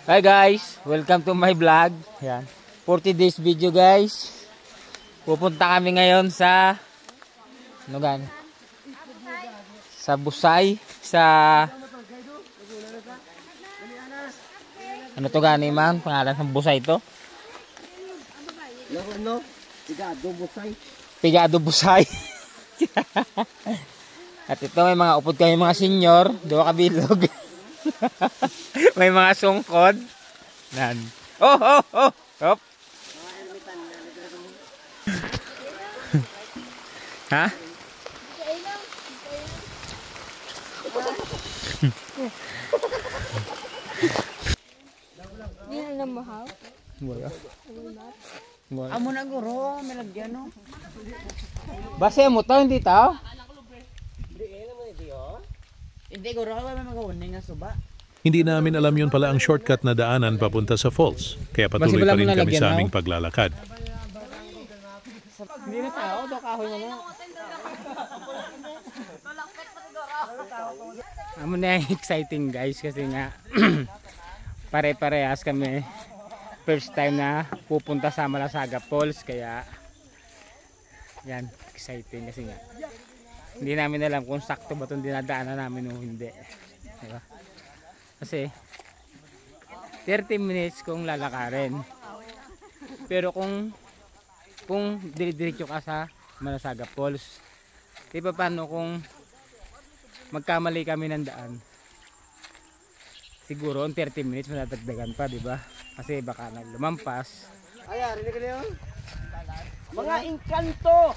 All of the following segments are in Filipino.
Hi guys, welcome to my vlog. Yan. 40 days video guys. Pupunta kami ngayon sa sa Busay, sa ano to gani man, pangalan ng Busay to? Pigado Busay. Pigado Busay. At ito may mga upod kami mga senior, duwa ka bilog. May mga sungkod. Nan. Oh. Hop. Ha? Hindi na lang mahal. Amo na guro, may lagyan no. Base mo to, hindi tao? Hindi guro, kaya may mag-uning nga suba. Hindi namin alam yun pala ang shortcut na daanan papunta sa falls. Kaya patuloy pa rin kami sa aming paglalakad. Hindi na tao, do kahoy mo na. Amo na exciting guys kasi nga pare-parehas kami. First time na pupunta sa Malasaga Falls kaya yan, exciting kasi nga hindi namin alam kung sakto ba itong dinadaanan namin o hindi, diba? Kasi 30 minutes kung lalakarin, pero kung dire-diretso ka sa Malasaga Falls, di ba paano kung magkamali kami ng daan, siguro ang 30 minutes madadagdagan pa, di ba? Kasi baka lumampas. Ay, rinig ka niyo? Mga engkanto!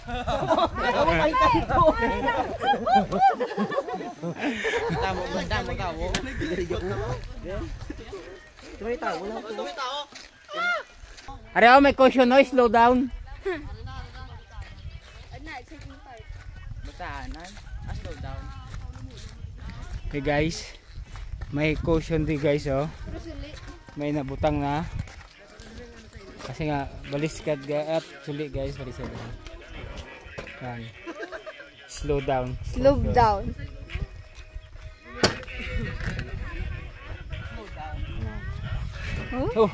Mga engkanto! Damo ka mo. Tumay tao lang. Tumay tao. Are may caution noise, slow down. Basahanan. Slow down. Okay guys, may caution din guys oh. May nabutang na. Kasi nga baliskad at suli guys, baliskad. Yan. Slow down. Slow down. Oh.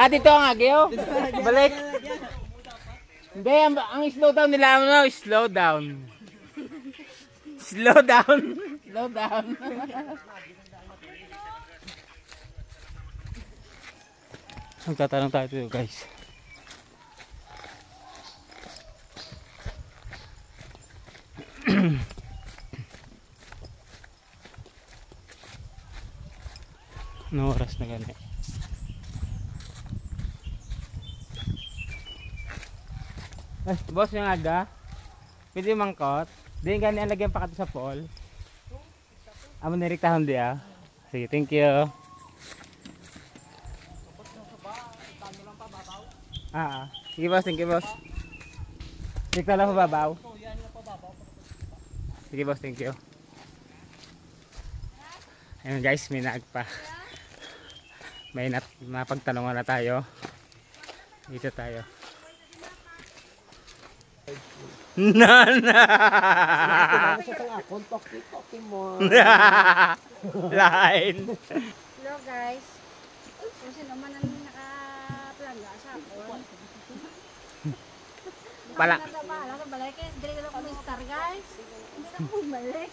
Dito ang agyo. Balik. Hindi, ang slow down nila ano, slow down. Slow down. Slow down. Magtatanong tayo dito guys. Ano oras na gani? Ay, boss yung aga. Pwede mangkot. Di gani ang lagyan pa kato sa pool. Amo niriktahan di ah. Sige, thank you. Sige boss, thank you boss. Tikta lang mababaw. Sige boss, thank you. Ayun guys, may naagpa. May napagtanungan na tayo. Dito tayo. Nana! Line! Hello guys. Kung sino man ang nakaplanga sa akin. Pala. Balik guys. Dili ko kami star guys. Hindi na bumalik.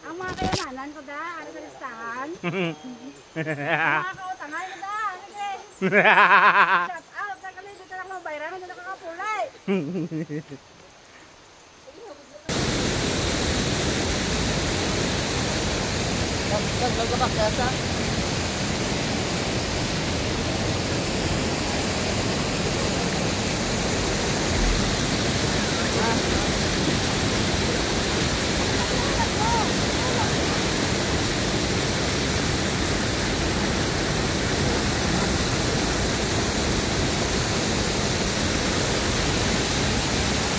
Ang mga kayamanan ko da. Ano sa listahan? Mga kautangan ko da. Shout out. Nakalit dito lang ng bayran. Hindi nakakapulay. Naglalabak yata.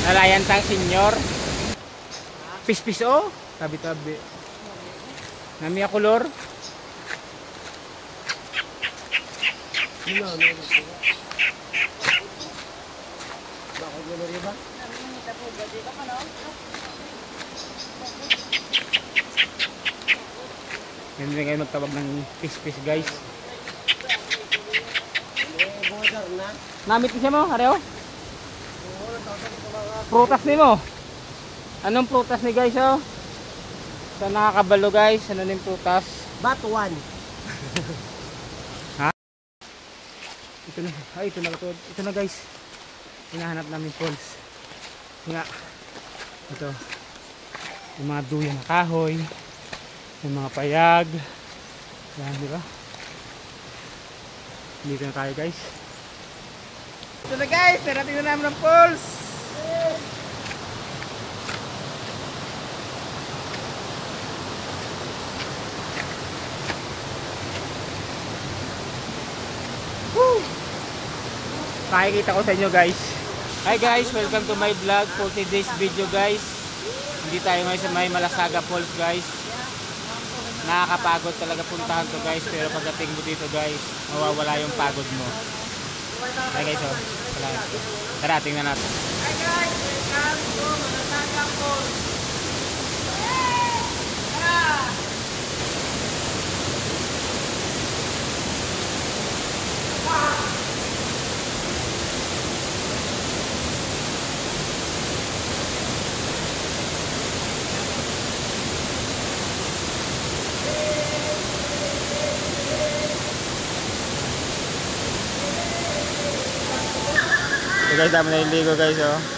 Nalayan tang senior. Pis-pis oh. Tabi-tabi. Namiya kolor. Bakit mo rin ba? Hindi na kayo magtawag ng fish guys. Border na. Namit siya mo, Areo? Prutas ni mo. Anong prutas ni guys oh? Sa nakakabalo guys, ano yung prutas? Batuan. Ito na, ito na guys. Hinahanap namin falls. Nga. Ito. Yung mga duyan na kahoy. Yung mga payag. Yan, di ba? Dito na tayo guys. Ito na guys, narating na namin ng falls. Woo! Makikita ko sa inyo guys. Hi guys, welcome to my vlog for today's video guys. Hindi tayo ngayon sa may Malasaga Falls guys. Nakakapagod talaga puntahan to guys, pero pagdating mo dito guys, mawawala yung pagod mo. Hi guys, oh. Tara, tingnan natin. Hi guys, welcome to Malasaga Falls. So guys, dami na yung ligo guys oh.